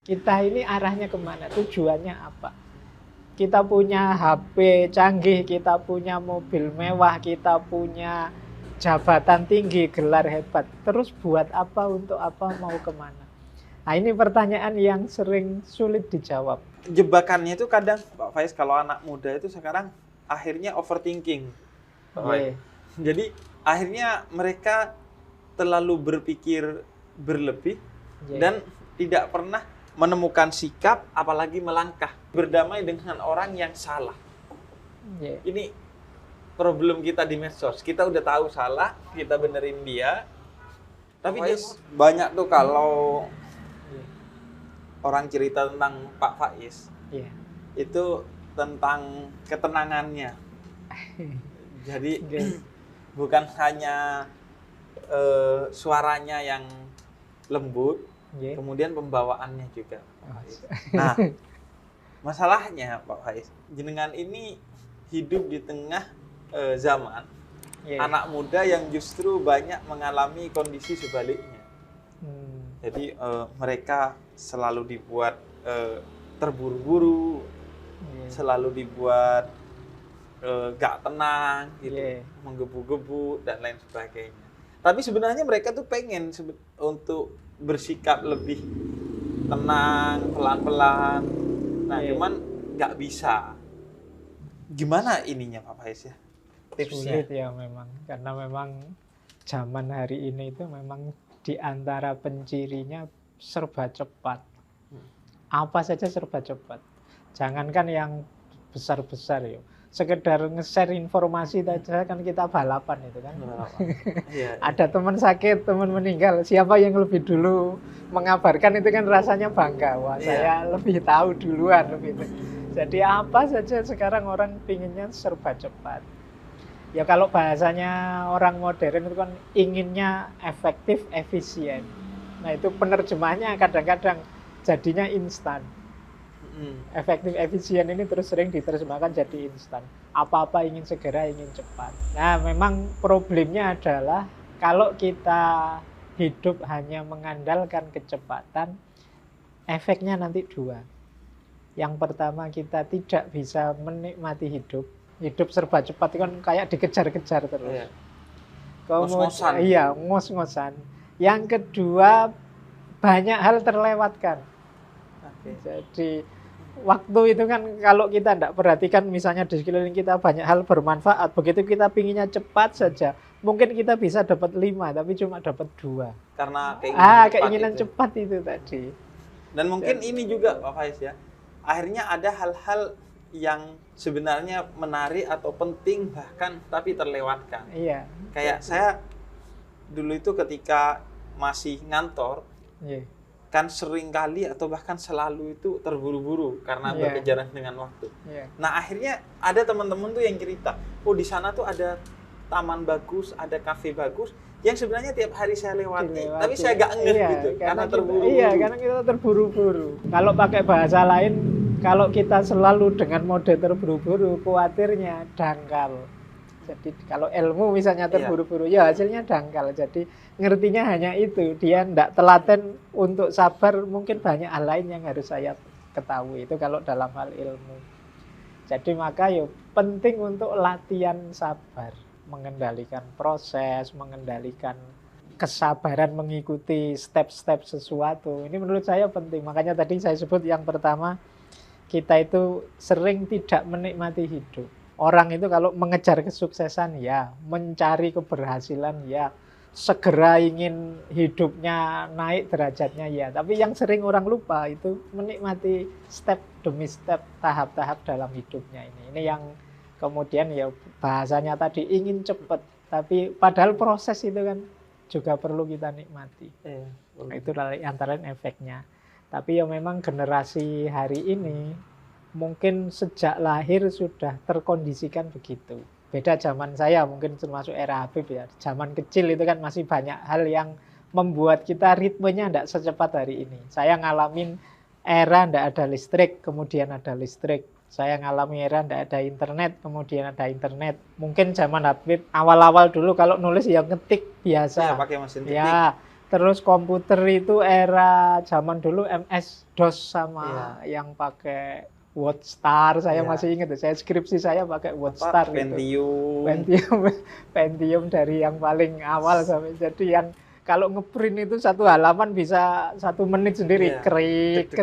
Kita ini arahnya kemana? Tujuannya apa? Kita punya HP canggih, kita punya mobil mewah, kita punya jabatan tinggi, gelar hebat. Terus buat apa, untuk apa, mau kemana? Nah, ini pertanyaan yang sering sulit dijawab. Jebakannya itu kadang, Pak Faiz, kalau anak muda itu sekarang akhirnya overthinking. Jadi akhirnya mereka terlalu berpikir berlebih dan tidak pernah menemukan sikap, apalagi melangkah berdamai dengan orang yang salah. Ini problem kita di medsos. Kita udah tahu salah, kita benerin dia. Tapi dia banyak tuh kalau orang cerita tentang Pak Faiz, itu tentang ketenangannya. Jadi bukan hanya suaranya yang lembut, kemudian pembawaannya juga. Nah, masalahnya Pak Faiz, jenengan ini hidup di tengah zaman anak muda yang justru banyak mengalami kondisi sebaliknya. Jadi mereka selalu dibuat terburu-buru, selalu dibuat gak tenang, gitu, menggebu-gebu dan lain sebagainya. Tapi sebenarnya mereka tuh pengen untuk bersikap lebih tenang, pelan-pelan. Nah, cuman nggak bisa. Gimana ininya Pak Faiz ya? Tipsnya? Sulit ya memang, karena memang zaman hari ini itu memang di antara pencirinya serba cepat. Apa saja serba cepat. Jangankan yang besar-besar ya. Sekedar nge-share informasi saja kan kita balapan itu kan. Ada teman sakit, teman meninggal, siapa yang lebih dulu mengabarkan itu kan rasanya bangga. Wah, saya lebih tahu duluan gitu. Jadi apa saja sekarang orang pinginnya serba cepat. Ya kalau bahasanya orang modern itu kan inginnya efektif, efisien. Nah itu penerjemahnya kadang-kadang jadinya instan. Efektif, efisien ini terus sering diterjemahkan jadi instan. Apa-apa ingin segera, ingin cepat. Nah memang problemnya adalah kalau kita hidup hanya mengandalkan kecepatan, efeknya nanti dua. Yang pertama, kita tidak bisa menikmati hidup. Hidup serba cepat itu kan kayak dikejar-kejar terus. Ngos-ngosan. Iya, ngos-ngosan. Yang kedua, banyak hal terlewatkan. Jadi waktu itu kan kalau kita tidak perhatikan, misalnya di sekeliling kita banyak hal bermanfaat, begitu kita pinginnya cepat saja, mungkin kita bisa dapat 5, tapi cuma dapat 2. Karena keinginan cepat itu tadi. Dan mungkin ini juga Pak Faiz ya, akhirnya ada hal-hal yang sebenarnya menarik atau penting bahkan tapi terlewatkan. Kayak saya dulu itu ketika masih ngantor, kan sering kali atau bahkan selalu itu terburu-buru karena berkejaran dengan waktu. Nah akhirnya ada teman-teman tuh yang cerita, oh di sana tuh ada taman bagus, ada kafe bagus, yang sebenarnya tiap hari saya lewati, tapi saya gak ngeh gitu, karena terburu-buru. Karena kita terburu-buru. Kalau pakai bahasa lain, kalau kita selalu dengan mode terburu-buru, khawatirnya dangkal. Jadi kalau ilmu misalnya terburu-buru, ya hasilnya dangkal. Jadi ngertinya hanya itu, dia tidak telaten untuk sabar, mungkin banyak hal lain yang harus saya ketahui. Itu kalau dalam hal ilmu. Jadi maka ya penting untuk latihan sabar, mengendalikan proses, mengendalikan kesabaran mengikuti step-step sesuatu. Ini menurut saya penting. Makanya tadi saya sebut yang pertama, kita itu sering tidak menikmati hidup. Orang itu kalau mengejar kesuksesan ya, mencari keberhasilan ya, segera ingin hidupnya naik derajatnya ya. Tapi yang sering orang lupa itu menikmati step demi step, tahap-tahap dalam hidupnya ini. Ini yang kemudian ya bahasanya tadi ingin cepat, tapi padahal proses itu kan juga perlu kita nikmati. Itu antara lain efeknya. Tapi ya memang generasi hari ini mungkin sejak lahir sudah terkondisikan begitu. Beda zaman saya, mungkin termasuk era Habib ya. Zaman kecil itu kan masih banyak hal yang membuat kita ritmenya tidak secepat hari ini. Saya ngalamin era tidak ada listrik, kemudian ada listrik. Saya ngalami era tidak ada internet, kemudian ada internet. Mungkin zaman Habib awal-awal dulu kalau nulis ya ngetik biasa. Pakai mesin ketik. Ya, Terus komputer itu era zaman dulu MS-DOS sama yang pakai WordStar, saya masih ingat. Saya skripsi saya pakai WordStar Pentium dari yang paling awal sampai jadi yang kalau ngeprint itu satu halaman bisa 1 menit sendiri, krik,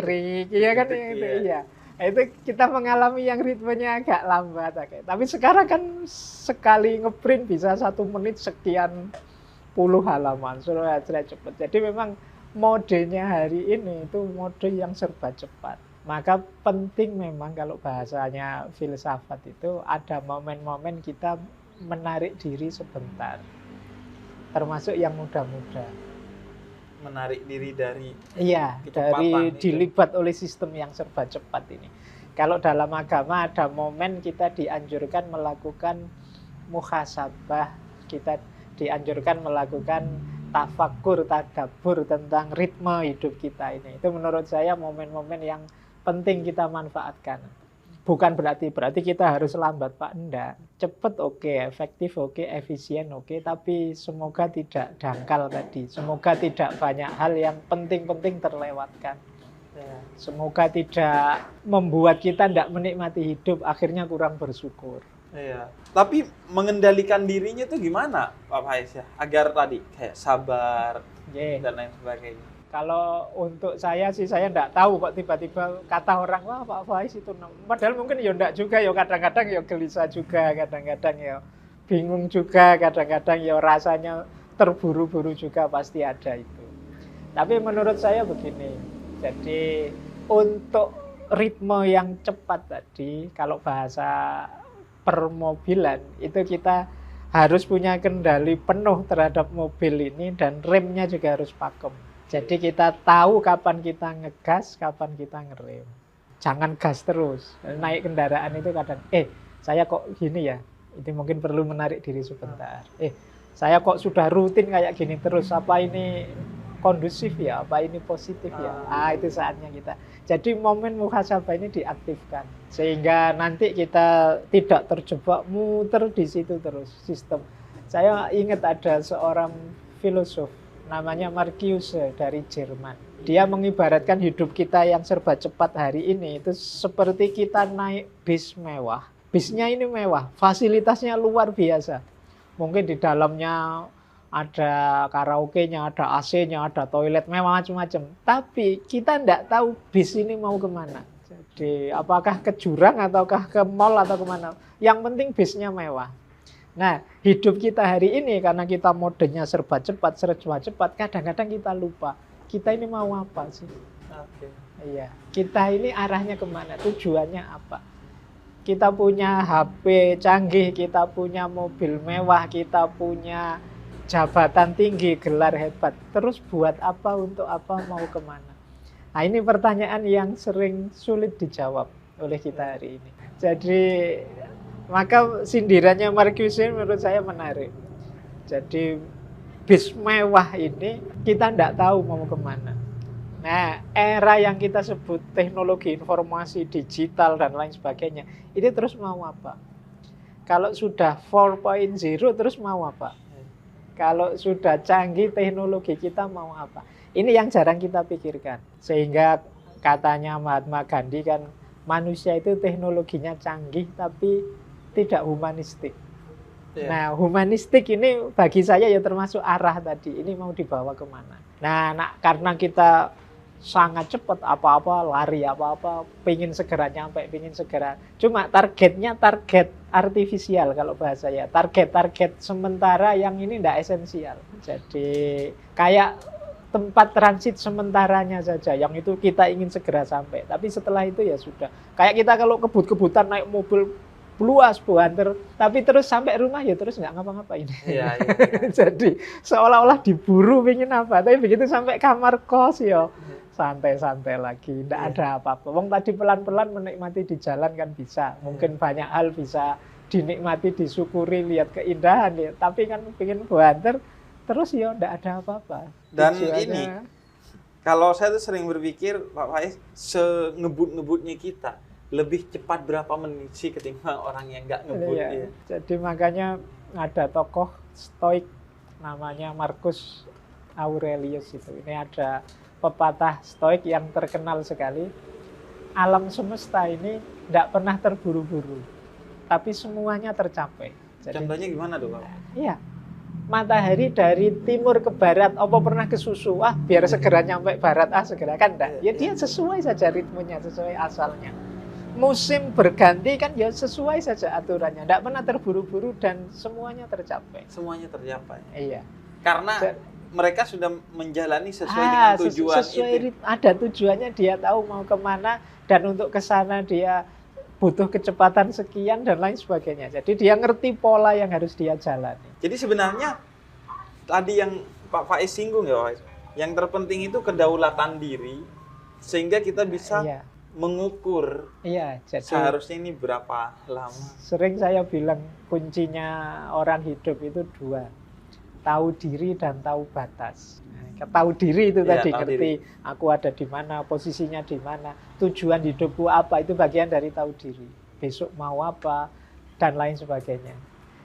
iya kan itu, iya. Itu kita mengalami yang ritmenya agak lambat. Tapi sekarang kan sekali ngeprint bisa 1 menit sekian puluh halaman, sudah cepat. Jadi memang modenya hari ini itu mode yang serba cepat. Maka penting memang kalau bahasanya filsafat itu ada momen-momen kita menarik diri sebentar. Termasuk yang muda-muda. Menarik diri dari dari dilibat oleh sistem yang serba cepat ini. Kalau dalam agama ada momen kita dianjurkan melakukan muhasabah, kita dianjurkan melakukan tafakkur, tadabbur tentang ritme hidup kita ini. Itu menurut saya momen-momen yang penting kita manfaatkan. Bukan berarti kita harus lambat, Pak. Enggak. Cepat oke, efektif oke, efisien oke, tapi semoga tidak dangkal tadi. Semoga tidak banyak hal yang penting-penting terlewatkan. Semoga tidak membuat kita tidak menikmati hidup, akhirnya kurang bersyukur. Iya. Tapi mengendalikan dirinya itu gimana, Pak Faiz ya? Agar tadi kayak sabar dan lain sebagainya. Kalau untuk saya sih, saya enggak tahu kok tiba-tiba kata orang, wah Pak Faiz itu. Padahal mungkin ya enggak juga, ya kadang-kadang ya gelisah juga, kadang-kadang ya bingung juga, kadang-kadang ya rasanya terburu-buru juga pasti ada itu. Tapi menurut saya begini, jadi untuk ritme yang cepat tadi, kalau bahasa permobilan itu kita harus punya kendali penuh terhadap mobil ini dan remnya juga harus pakem. Jadi kita tahu kapan kita ngegas, kapan kita ngerem. Jangan gas terus. Naik kendaraan itu kadang, saya kok gini ya, itu mungkin perlu menarik diri sebentar. Saya kok sudah rutin kayak gini terus, apa ini kondusif ya, apa ini positif ya. Itu saatnya kita. Jadi momen muhasabah ini diaktifkan sehingga nanti kita tidak terjebak muter di situ terus sistem. Saya ingat ada seorang filosof namanya Marcuse dari Jerman. Dia mengibaratkan hidup kita yang serba cepat hari ini itu seperti kita naik bis mewah. Bisnya ini mewah, fasilitasnya luar biasa. Mungkin di dalamnya ada karaoke-nya, ada AC-nya, ada toilet mewah macam-macam. Tapi kita tidak tahu bis ini mau kemana. Jadi apakah ke jurang ataukah ke mall atau kemana. Yang penting bisnya mewah. Nah, hidup kita hari ini karena kita modenya serba cepat, kadang-kadang kita lupa. Kita ini mau apa sih? Iya, kita ini arahnya kemana? Tujuannya apa? Kita punya HP canggih, kita punya mobil mewah, kita punya jabatan tinggi, gelar hebat. Terus buat apa, untuk apa, mau kemana? Nah, ini pertanyaan yang sering sulit dijawab oleh kita hari ini. Jadi, maka sindirannya Marcuse menurut saya menarik. Jadi, bis mewah ini kita tidak tahu mau kemana. Nah, era yang kita sebut teknologi informasi digital dan lain sebagainya, ini terus mau apa? Kalau sudah 4.0 terus mau apa? Kalau sudah canggih teknologi kita mau apa? Ini yang jarang kita pikirkan. Sehingga katanya Mahatma Gandhi kan, manusia itu teknologinya canggih tapi tidak humanistik. Nah, humanistik ini bagi saya ya termasuk arah tadi. Ini mau dibawa kemana? Nah, karena kita sangat cepat, apa-apa lari, apa-apa pengen segera nyampe, pengen segera. Cuma targetnya target artifisial kalau bahasa ya. Target sementara yang ini tidak esensial. Jadi kayak tempat transit sementaranya saja. Yang itu kita ingin segera sampai. Tapi setelah itu ya sudah. Kayak kita kalau kebut-kebutan naik mobil luas buanter, tapi terus sampai rumah ya terus nggak ngapa-ngapain. Iya. Jadi seolah-olah diburu pengen apa, tapi begitu sampai kamar kos ya santai-santai lagi, nggak ada apa-apa. Wong tadi pelan-pelan menikmati di jalan kan bisa, mungkin banyak hal bisa dinikmati, disyukuri, lihat keindahan ya. Tapi kan pengen buanter terus ya nggak ada apa-apa. Dan ini kalau saya tuh sering berpikir Pak Faiz, sengebut-ngebutnya kita lebih cepat berapa menit sih ketimbang orang yang nggak ngebut. Iya. Jadi makanya ada tokoh stoik namanya Marcus Aurelius itu. Ini ada pepatah Stoik yang terkenal sekali. Alam semesta ini tidak pernah terburu-buru, tapi semuanya tercapai. Jadi, contohnya gimana tuh, Pak? Iya. Matahari dari timur ke barat, apa pernah ke susu? Biar segera nyampe barat, segera kan enggak. Ya dia sesuai saja ritmenya, sesuai asalnya. Musim berganti kan ya sesuai saja aturannya, tidak pernah terburu-buru dan semuanya tercapai. Semuanya tercapai. Iya. Karena mereka sudah menjalani sesuai dengan tujuan itu. Ada tujuannya, dia tahu mau kemana, dan untuk ke sana dia butuh kecepatan sekian dan lain sebagainya. Jadi dia ngerti pola yang harus dia jalani. Jadi sebenarnya tadi yang Pak Faiz singgung ya, Pak Faiz, yang terpenting itu kedaulatan diri, sehingga kita bisa mengukur jadi seharusnya ini berapa lama. Sering saya bilang kuncinya orang hidup itu 2. Tahu diri dan tahu batas. Tahu diri itu tadi, ngerti aku ada di mana, posisinya di mana, tujuan hidupku apa, itu bagian dari tahu diri. Besok mau apa dan lain sebagainya.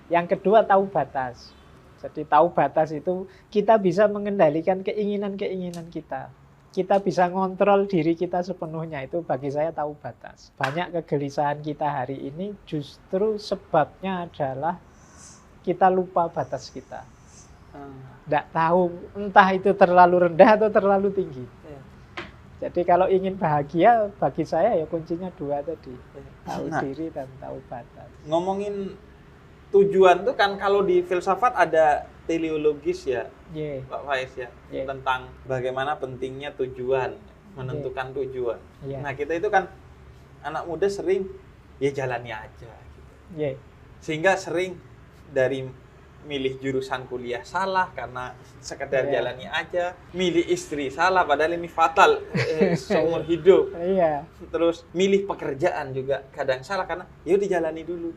Yang kedua tahu batas. Jadi tahu batas itu kita bisa mengendalikan keinginan-keinginan kita. Kita bisa ngontrol diri kita sepenuhnya, itu bagi saya tahu batas. Banyak kegelisahan kita hari ini justru sebabnya adalah kita lupa batas kita. Tidak tahu entah itu terlalu rendah atau terlalu tinggi. Jadi kalau ingin bahagia bagi saya ya kuncinya 2 tadi. Tahu diri dan tahu batas. Ngomongin tujuan tuh kan kalau di filsafat ada teleologis ya, Pak Faiz ya, tentang bagaimana pentingnya tujuan, menentukan tujuan. Nah kita itu kan anak muda sering ya jalani aja gitu. Sehingga sering dari milih jurusan kuliah salah karena sekedar jalani aja, milih istri salah padahal ini fatal seumur hidup. Terus milih pekerjaan juga kadang salah karena ya dijalani dulu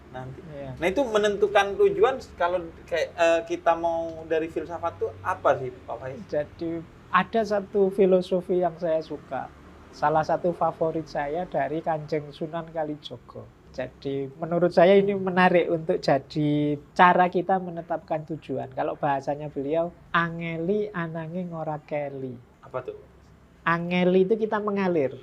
nanti. Nah itu menentukan tujuan kalau kayak kita mau dari filsafat tuh apa sih Pak Faiz? Jadi ada satu filosofi yang saya suka, salah satu favorit saya dari Kanjeng Sunan Kalijogo. Jadi menurut saya ini menarik untuk jadi cara kita menetapkan tujuan. Kalau bahasanya beliau, angeli ananging ora keli. Apa tuh? Angeli itu kita mengalir,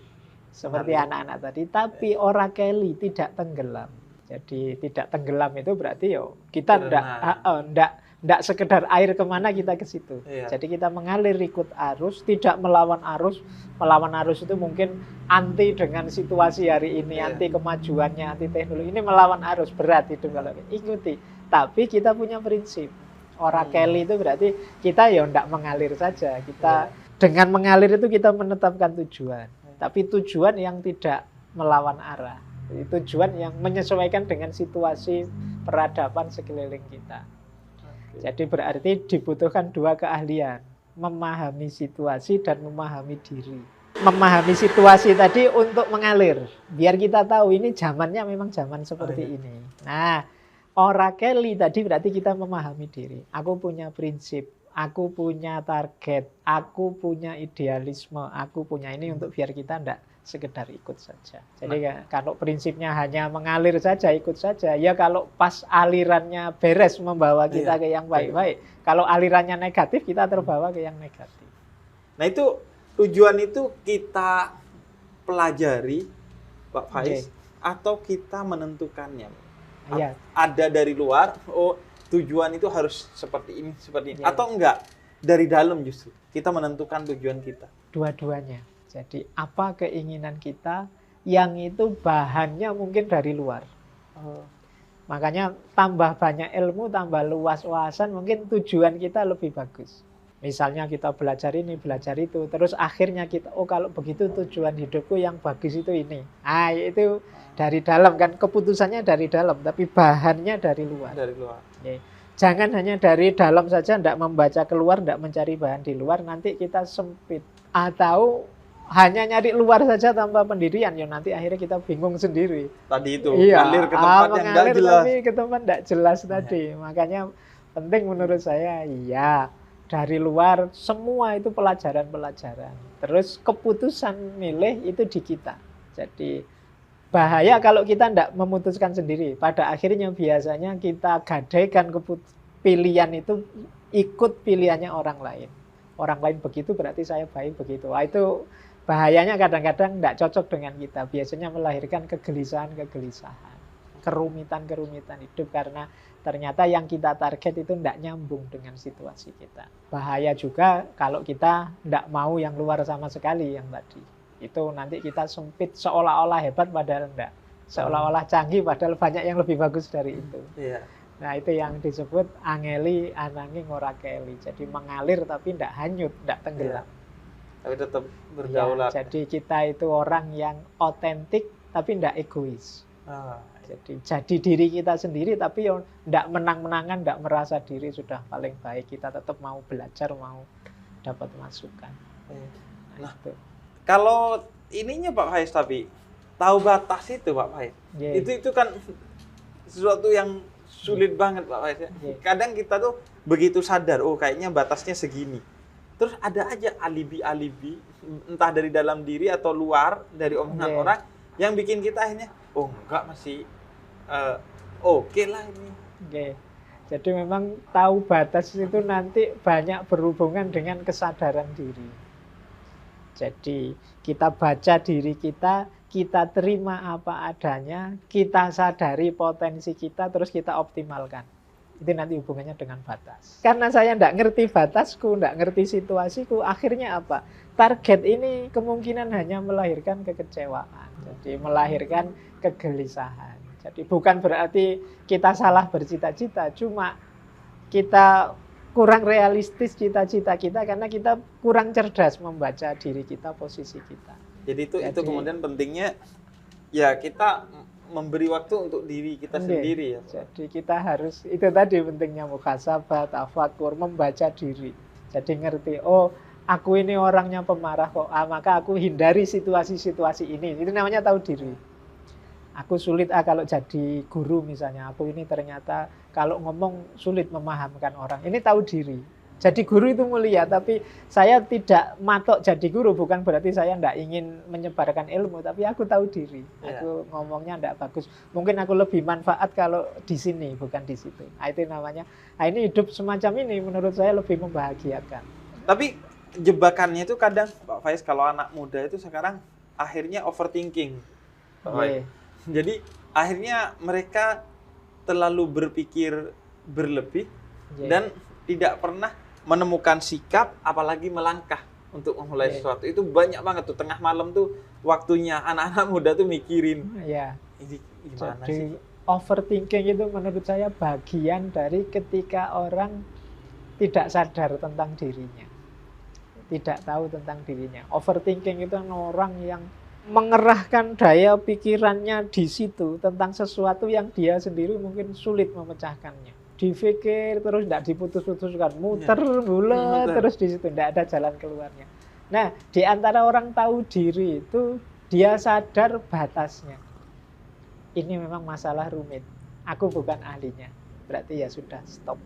seperti anak-anak tadi. Tapi ora keli, tidak tenggelam. Jadi tidak tenggelam itu berarti kita tidak sekedar air kemana kita ke situ. Jadi kita mengalir ikut arus, tidak melawan arus. Melawan arus itu mungkin anti dengan situasi hari ini, anti kemajuannya, anti teknologi. Ini melawan arus, berat itu kalau ikuti. Tapi kita punya prinsip. Ora keli itu berarti kita tidak mengalir saja. Kita dengan mengalir itu kita menetapkan tujuan. Tapi tujuan yang tidak melawan arah. Tujuan yang menyesuaikan dengan situasi peradaban sekeliling kita. Jadi berarti dibutuhkan 2 keahlian, memahami situasi dan memahami diri. Memahami situasi tadi untuk mengalir, biar kita tahu ini zamannya memang zaman seperti ini. Nah, ora keli tadi berarti kita memahami diri. Aku punya prinsip, aku punya target, aku punya idealisme, aku punya ini untuk biar kita enggak sekedar ikut saja. Jadi kalau prinsipnya hanya mengalir saja, ikut saja, ya kalau pas alirannya beres membawa kita ke yang baik-baik. Kalau alirannya negatif, kita terbawa ke yang negatif. Nah itu tujuan itu kita pelajari, Pak Faiz, atau kita menentukannya? Ada dari luar, tujuan itu harus seperti ini, seperti ini. Atau enggak, dari dalam justru kita menentukan tujuan kita? Dua-duanya. Jadi apa keinginan kita yang itu bahannya mungkin dari luar. Makanya tambah banyak ilmu, tambah luas wawasan, mungkin tujuan kita lebih bagus. Misalnya kita belajar ini, belajar itu, terus akhirnya kita, kalau begitu tujuan hidupku yang bagus itu ini. Itu dari dalam kan, keputusannya dari dalam, tapi bahannya dari luar. Dari luar. Jangan hanya dari dalam saja, tidak membaca keluar, tidak mencari bahan di luar, nanti kita sempit. Atau hanya nyari luar saja tanpa pendirian, nanti akhirnya kita bingung sendiri. Tadi itu, ngalir ke tempat yang tidak jelas. Tapi ke tempat tidak jelas tadi. Makanya penting menurut saya, dari luar semua itu pelajaran-pelajaran. Terus keputusan milih itu di kita. Jadi bahaya kalau kita tidak memutuskan sendiri. Pada akhirnya biasanya kita gadaikan pilihan itu ikut pilihannya orang lain. orang lain begitu berarti saya baik begitu. Wah, itu bahayanya kadang-kadang tidak cocok dengan kita. Biasanya melahirkan kegelisahan-kegelisahan, kerumitan-kerumitan hidup karena ternyata yang kita target itu tidak nyambung dengan situasi kita. Bahaya juga kalau kita tidak mau yang luar sama sekali yang tadi. Itu nanti kita sempit seolah-olah hebat padahal tidak. Seolah-olah canggih padahal banyak yang lebih bagus dari itu. Nah, itu yang disebut angeli ananging ora keli. Jadi mengalir tapi tidak hanyut, tidak tenggelam. Tapi tetap berdaulat. Ya, jadi kita itu orang yang otentik tapi tidak egois. Jadi diri kita sendiri tapi tidak menang-menangan, tidak merasa diri sudah paling baik. Kita tetap mau belajar, mau dapat masukan. Nah, itu. Kalau ininya Pak Faiz tapi tahu batas itu Pak Faiz. Itu kan sesuatu yang sulit banget Pak Faiz. Kadang kita tuh begitu sadar, oh kayaknya batasnya segini. Terus ada aja alibi-alibi, entah dari dalam diri atau luar, dari omongan orang, yang bikin kita akhirnya, oh enggak, masih oke lah ini. Jadi memang tahu batas itu nanti banyak berhubungan dengan kesadaran diri. Jadi kita baca diri kita, kita terima apa adanya, kita sadari potensi kita, terus kita optimalkan. Itu nanti hubungannya dengan batas. Karena saya tidak ngerti batasku, tidak ngerti situasiku, akhirnya apa? Target ini kemungkinan hanya melahirkan kekecewaan. Jadi melahirkan kegelisahan. Jadi bukan berarti kita salah bercita-cita, cuma kita kurang realistis cita-cita kita karena kita kurang cerdas membaca diri kita, posisi kita. Jadi itu kemudian pentingnya ya kita memberi waktu untuk diri kita sendiri ya. Jadi kita harus, itu tadi pentingnya muhasabah, tafakur, membaca diri. Jadi ngerti, oh aku ini orangnya pemarah kok, maka aku hindari situasi-situasi ini. Itu namanya tahu diri. Aku sulit kalau jadi guru misalnya, aku ini ternyata kalau ngomong sulit memahamkan orang. Ini tahu diri. Jadi guru itu mulia, tapi saya tidak matok jadi guru, bukan berarti saya tidak ingin menyebarkan ilmu, tapi aku tahu diri. Aku ngomongnya tidak bagus. Mungkin aku lebih manfaat kalau di sini, bukan di situ. Nah, itu namanya. Nah, ini hidup semacam ini menurut saya lebih membahagiakan. Tapi jebakannya itu kadang, Pak Faiz, kalau anak muda itu sekarang akhirnya overthinking. Jadi akhirnya mereka terlalu berpikir berlebih dan tidak pernah menemukan sikap, apalagi melangkah untuk memulai sesuatu. Itu banyak banget tuh, tengah malam tuh waktunya anak-anak muda tuh mikirin. Ini gimana Jadi, sih? overthinking itu menurut saya bagian dari ketika orang tidak sadar tentang dirinya. Tidak tahu tentang dirinya. Overthinking itu orang yang mengerahkan daya pikirannya di situ tentang sesuatu yang dia sendiri mungkin sulit memecahkannya. Dipikir terus tidak diputus-putuskan, muter bulat terus di situ tidak ada jalan keluarnya. Nah, di antara orang tahu diri itu dia sadar batasnya. Ini memang masalah rumit. Aku bukan ahlinya. Berarti ya sudah stop.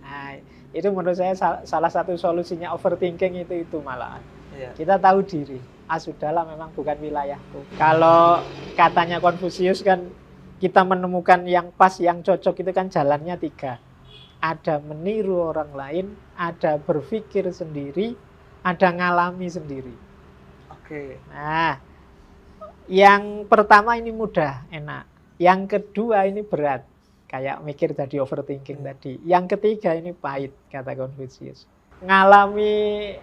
Nah, itu menurut saya salah satu solusinya overthinking itu malahan. Kita tahu diri. Sudahlah memang bukan wilayahku. Kalau katanya Konfusius kan kita menemukan yang pas, yang cocok itu kan jalannya 3. Ada meniru orang lain, ada berpikir sendiri, ada ngalami sendiri. Nah, yang pertama ini mudah, enak. Yang kedua ini berat, kayak mikir tadi, overthinking tadi. Yang ketiga ini pahit, kata Konfusius. Ngalami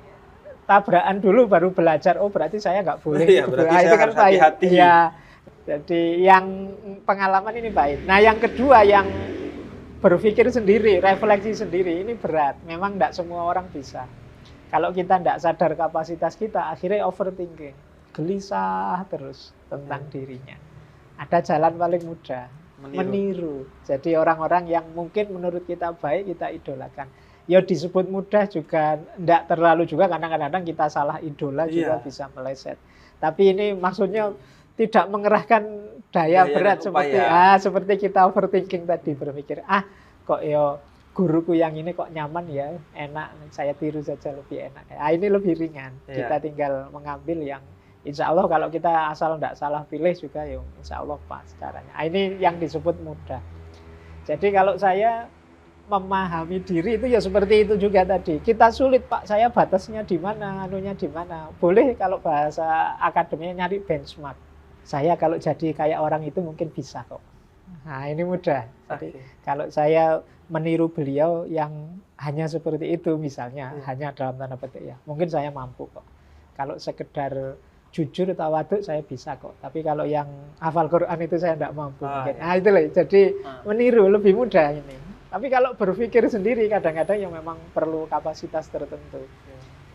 tabrakan dulu baru belajar, oh berarti saya nggak boleh. Berarti saya itu kan pahit. Hati-hati. Ya. Jadi yang pengalaman ini baik. Nah, yang kedua yang berpikir sendiri, refleksi sendiri, ini berat. Memang tidak semua orang bisa. Kalau kita tidak sadar kapasitas kita, akhirnya overthinking, gelisah terus tentang dirinya. Ada jalan paling mudah, meniru. Jadi orang-orang yang mungkin menurut kita baik, kita idolakan. Ya disebut mudah juga, tidak terlalu juga, karena kadang-kadang kita salah idola juga bisa meleset. Tapi ini maksudnya tidak mengerahkan daya berat seperti kita overthinking tadi, berpikir kok ya guruku yang ini kok nyaman ya, enak, saya tiru saja lebih enak. Ini lebih ringan. Kita tinggal mengambil yang insya Allah kalau kita asal tidak salah pilih juga ya insya Allah pas caranya. Ini yang disebut mudah. Jadi kalau saya memahami diri itu ya seperti itu juga tadi. Kita sulit, Pak, saya batasnya di mana, anunya di mana. Boleh kalau bahasa akademinya nyari benchmark. Saya kalau jadi kayak orang itu mungkin bisa kok. Nah, ini mudah. Jadi kalau saya meniru beliau yang hanya seperti itu misalnya, hanya dalam tanda petik ya, mungkin saya mampu kok. Kalau sekedar jujur tawaduk saya bisa kok. Tapi kalau yang hafal Quran itu saya tidak mampu. Nah, itu loh. Jadi meniru lebih mudah ini. Tapi kalau berpikir sendiri kadang-kadang yang memang perlu kapasitas tertentu.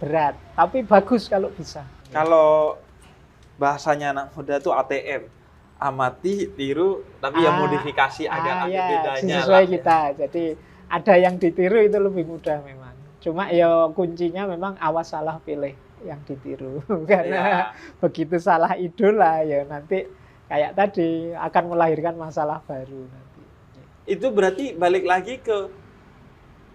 Berat. Tapi bagus kalau bisa. Kalau bahasanya anak muda itu ATM. Amati, tiru, tapi yang modifikasi agak bedanya. Sesuai kita. Jadi ada yang ditiru itu lebih mudah memang. Cuma ya kuncinya memang awas salah pilih yang ditiru. Karena begitu salah idola ya nanti kayak tadi akan melahirkan masalah baru nanti. Itu berarti balik lagi ke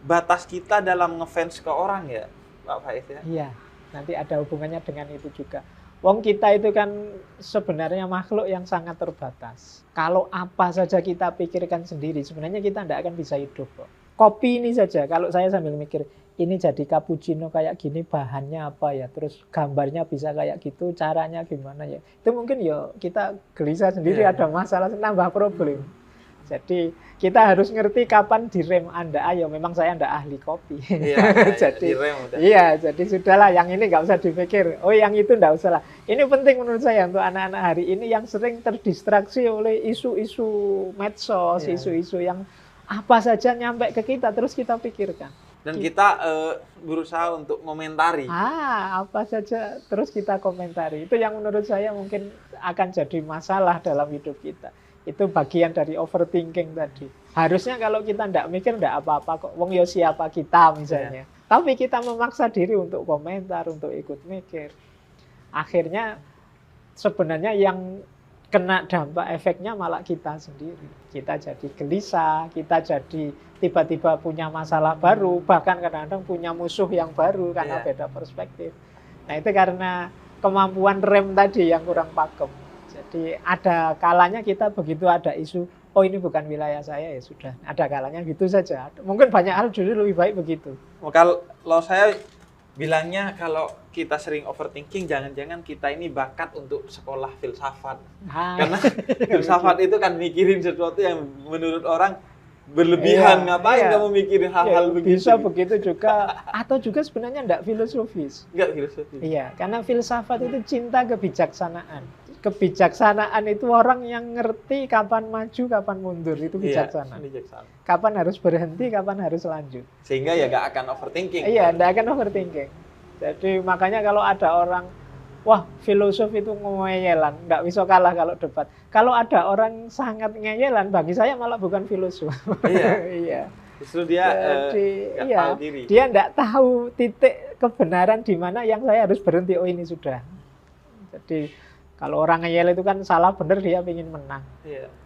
batas kita dalam ngefans ke orang ya, Pak Faiz ya? Iya, nanti ada hubungannya dengan itu juga. Wong kita itu kan sebenarnya makhluk yang sangat terbatas. Kalau apa saja kita pikirkan sendiri, sebenarnya kita tidak akan bisa hidup kok. Kopi ini saja, kalau saya sambil mikir, ini jadi cappuccino kayak gini, bahannya apa ya, terus gambarnya bisa kayak gitu, caranya gimana ya. Itu mungkin ya kita gelisah sendiri, ada masalah, nambah problem. Jadi kita harus ngerti kapan direm Anda. Ayo, memang saya ndak ahli kopi. Jadi jadi sudahlah, yang ini nggak usah dipikir. Oh, yang itu ndak usah lah. Ini penting menurut saya untuk anak-anak hari ini yang sering terdistraksi oleh isu-isu medsos, isu-isu yang apa saja nyampe ke kita terus kita pikirkan. Dan kita berusaha untuk komentari. Apa saja terus kita komentari. Itu yang menurut saya mungkin akan jadi masalah dalam hidup kita. Itu bagian dari overthinking tadi. Harusnya kalau kita ndak mikir ndak apa-apa kok. Wong ya siapa kita misalnya. Tapi kita memaksa diri untuk komentar, untuk ikut mikir. Akhirnya sebenarnya yang kena dampak efeknya malah kita sendiri. Kita jadi gelisah, kita jadi tiba-tiba punya masalah baru, bahkan kadang-kadang punya musuh yang baru karena beda perspektif. Nah, itu karena kemampuan rem tadi yang kurang pakem. Jadi ada kalanya kita begitu ada isu, oh ini bukan wilayah saya, ya sudah. Ada kalanya gitu saja. Mungkin banyak hal justru lebih baik begitu. Kalau saya bilangnya kalau kita sering overthinking, jangan-jangan kita ini bakat untuk sekolah filsafat. Karena filsafat itu kan mikirin sesuatu yang menurut orang berlebihan. Ngapain kamu mikirin hal-hal begitu? Bisa begitu juga. Atau juga sebenarnya enggak filosofis. Enggak filosofis. Iya, karena filsafat itu cinta kebijaksanaan. Kebijaksanaan itu orang yang ngerti kapan maju, kapan mundur. Itu bijaksana. Kapan harus berhenti, kapan harus lanjut. Sehingga ya nggak akan overthinking. Iya, nggak akan overthinking. Jadi makanya kalau ada orang, wah filosof itu ngeyelan, nggak bisa kalah kalau debat. Kalau ada orang sangat ngeyelan, bagi saya malah bukan filosof. Iya. Justru dia tahu diri. Dia nggak tahu titik kebenaran di mana yang saya harus berhenti. Oh ini sudah. Jadi kalau orang ngeyel itu kan salah benar, dia ingin menang.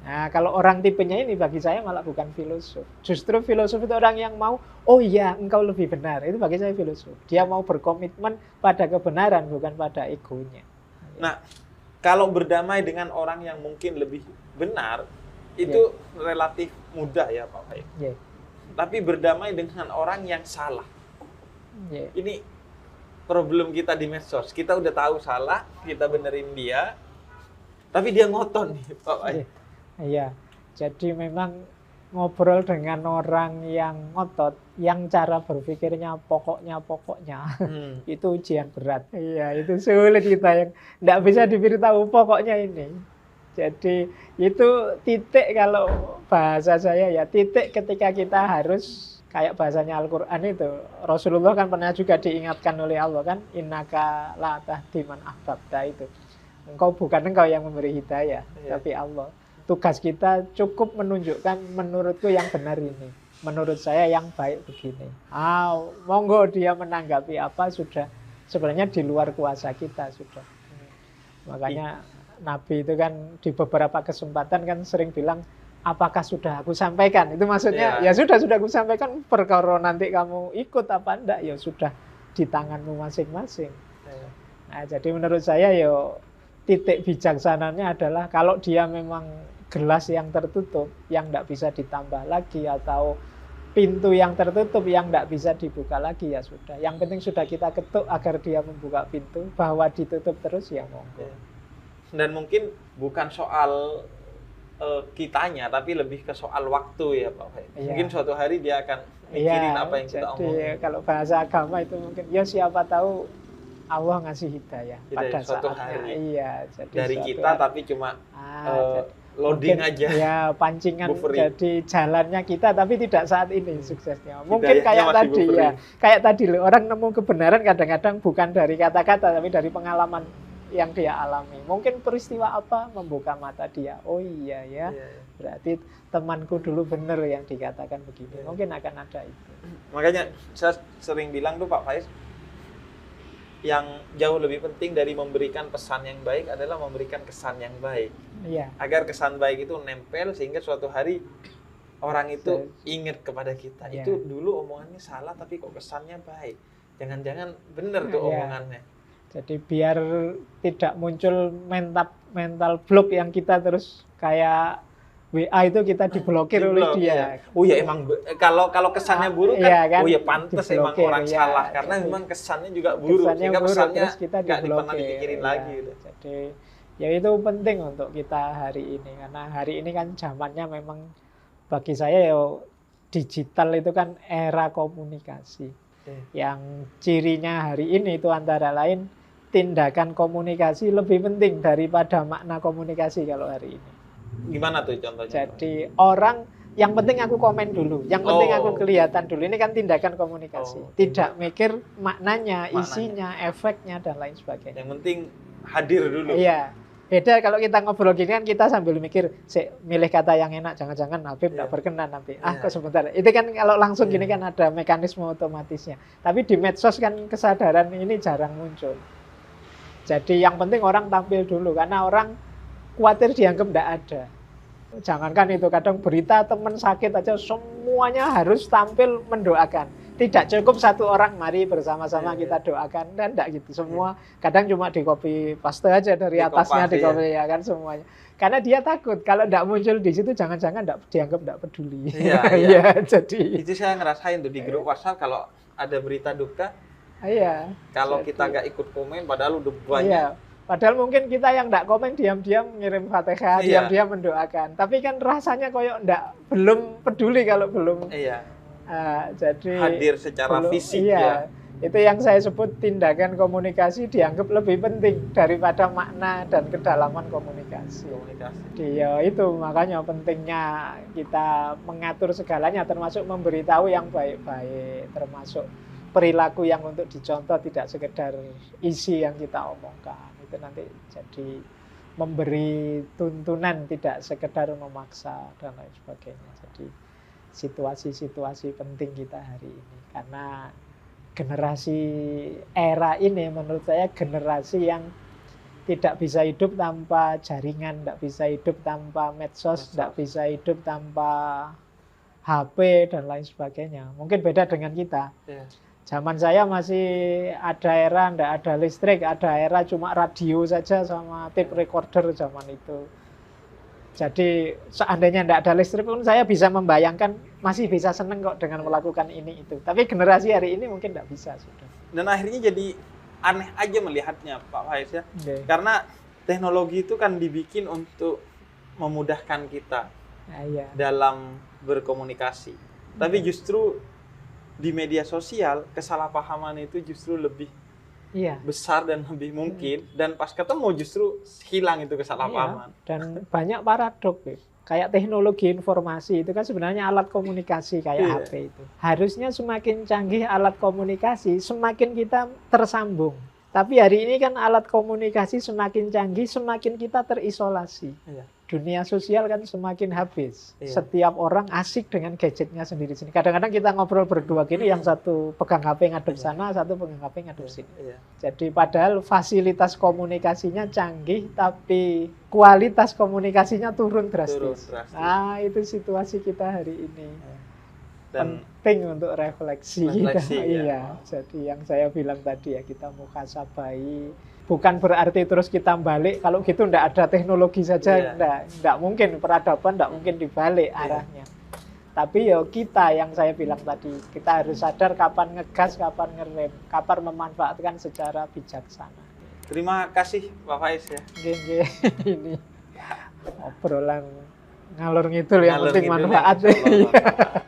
Nah, kalau orang tipenya ini bagi saya malah bukan filosof. Justru filosof itu orang yang mau, oh iya engkau lebih benar. Itu bagi saya filosof. Dia mau berkomitmen pada kebenaran, bukan pada egonya. Nah, kalau berdamai dengan orang yang mungkin lebih benar, itu relatif mudah ya Pak Faiz. Tapi berdamai dengan orang yang salah. Ini problem kita di medsos, kita udah tahu salah, kita benerin dia, tapi dia ngotot nih, Pak Faiz. Iya, jadi memang ngobrol dengan orang yang ngotot, yang cara berpikirnya pokoknya, itu ujian berat. Iya, itu sulit kita yang nggak bisa diberitahu pokoknya ini. Jadi itu titik, kalau bahasa saya ya, titik ketika kita harus kayak bahasanya Al-Quran itu, Rasulullah kan pernah juga diingatkan oleh Allah kan, innaka la tahdi man ahbabta itu. Bukan engkau yang memberi hidayah, tapi Allah. Tugas kita cukup menunjukkan menurutku yang benar ini. Menurut saya yang baik begini. Monggo dia menanggapi apa sudah sebenarnya di luar kuasa kita sudah. Makanya Nabi itu kan di beberapa kesempatan kan sering bilang, apakah sudah aku sampaikan? Itu maksudnya, ya sudah aku sampaikan, perkara nanti kamu ikut apa enggak, ya sudah di tanganmu masing-masing. Nah, jadi menurut saya ya titik bijaksananya adalah kalau dia memang gelas yang tertutup, yang enggak bisa ditambah lagi, atau pintu yang tertutup yang tidak bisa dibuka lagi ya sudah. Yang penting sudah kita ketuk agar dia membuka pintu. Bahwa ditutup terus ya monggo. Dan mungkin bukan soal kitanya, tapi lebih ke soal waktu ya Pak Faiz. Mungkin suatu hari dia akan mikirin apa yang kita omongin. Jadi kalau bahasa agama itu mungkin ya siapa tahu Allah ngasih hidayah pada suatu saatnya. Hari. Iya, jadi dari kita hari. Tapi cuma loading mungkin, aja. Ya pancingan buffering. Jadi jalannya kita tapi tidak saat ini suksesnya. Mungkin kayak tadi buffering. Ya, kayak tadi loh, orang nemu kebenaran kadang-kadang bukan dari kata-kata tapi dari pengalaman yang dia alami. Mungkin peristiwa apa membuka mata dia. Oh iya ya. Berarti temanku dulu benar yang dikatakan begini. Mungkin akan ada itu. Makanya saya sering bilang tuh Pak Faiz, yang jauh lebih penting dari memberikan pesan yang baik adalah memberikan kesan yang baik. Iya. Agar kesan baik itu nempel sehingga suatu hari orang itu ingat kepada kita. Ya. Itu dulu omongannya salah tapi kok kesannya baik. Jangan-jangan benar tuh omongannya. Jadi biar tidak muncul mental block yang kita terus kayak WA itu kita diblokir oleh dia. Ya. Oh ya emang kalau kesannya buruk kan, oh ya pantas emang orang salah karena memang kesannya juga buruk sehingga pesannya nggak pernah dipikirin lagi. Jadi ya itu penting untuk kita hari ini karena hari ini kan zamannya memang bagi saya ya digital itu kan era komunikasi. Yang cirinya hari ini itu antara lain tindakan komunikasi lebih penting daripada makna komunikasi kalau hari ini. Gimana tuh contohnya? Jadi orang yang penting aku komen dulu, yang penting aku kelihatan dulu. Ini kan tindakan komunikasi. Tidak mikir maknanya, isinya, efeknya dan lain sebagainya. Yang penting hadir dulu. Iya. Beda kalau kita ngobrol gini kan kita sambil mikir, milih kata yang enak, jangan-jangan Habib tidak berkenan nanti. Kok sebentar. Itu kan kalau langsung gini kan ada mekanisme otomatisnya. Tapi di medsos kan kesadaran ini jarang muncul. Jadi yang penting orang tampil dulu karena orang khawatir dianggap tidak ada. Jangankan itu, kadang berita teman sakit aja semuanya harus tampil mendoakan. Tidak cukup satu orang, mari bersama-sama kita doakan. Dan tidak gitu, semua kadang cuma di copy paste aja dari atasnya di copy ya kan semuanya. Karena dia takut kalau tidak muncul di situ jangan-jangan dianggap tidak peduli. Iya. Jadi itu saya ngerasain tuh di grup WhatsApp kalau ada berita duka. Iya. Kalau kita nggak ikut komen padahal udah banyak. Iya. Padahal mungkin kita yang tidak komen diam-diam ngirim Fatihah, diam-diam mendoakan. Tapi kan rasanya koyok belum peduli kalau belum. Iya. Jadi hadir secara fisik ya. Itu yang saya sebut tindakan komunikasi dianggap lebih penting daripada makna dan kedalaman komunikasi. Ya itu makanya pentingnya kita mengatur segalanya termasuk memberitahu yang baik-baik, termasuk perilaku yang untuk dicontoh tidak sekedar isi yang kita omongkan. Itu nanti jadi memberi tuntunan tidak sekedar memaksa dan lain sebagainya. Jadi situasi-situasi penting kita hari ini karena generasi era ini menurut saya generasi yang tidak bisa hidup tanpa jaringan, tidak bisa hidup tanpa medsos, tidak bisa hidup tanpa HP dan lain sebagainya. Mungkin beda dengan kita. Zaman saya masih ada era tidak ada listrik, ada era cuma radio saja sama tape recorder zaman itu. Jadi seandainya tidak ada listrik pun saya bisa membayangkan masih bisa seneng kok dengan melakukan ini itu. Tapi generasi hari ini mungkin tidak bisa sudah. Dan akhirnya jadi aneh aja melihatnya Pak Faiz ya. Karena teknologi itu kan dibikin untuk memudahkan kita dalam berkomunikasi. Tapi justru di media sosial kesalahpahaman itu justru lebih besar dan lebih mungkin dan pas ketemu justru hilang itu kesalahpahaman. Dan banyak paradok kayak teknologi informasi itu kan sebenarnya alat komunikasi kayak HP itu. Harusnya semakin canggih alat komunikasi semakin kita tersambung. Tapi hari ini kan alat komunikasi semakin canggih semakin kita terisolasi. Dunia sosial kan semakin habis. Setiap orang asik dengan gadgetnya sendiri-sendiri. Kadang-kadang kita ngobrol berdua gini, yang satu pegang HP ngadep sana, satu pegang HP ngadep sini. Jadi padahal fasilitas komunikasinya canggih, tapi kualitas komunikasinya turun drastis. Nah, itu situasi kita hari ini. Dan penting untuk refleksi. Jadi yang saya bilang tadi ya, kita muhasabah. Bukan berarti terus kita balik, kalau gitu enggak ada teknologi saja, enggak mungkin, peradaban enggak mungkin dibalik arahnya. Tapi ya kita yang saya bilang tadi, kita harus sadar kapan ngegas, kapan ngerem, kapan memanfaatkan secara bijaksana. Terima kasih Pak Faiz ya. Ini obrolan ngalur ngidul yang penting manfaat.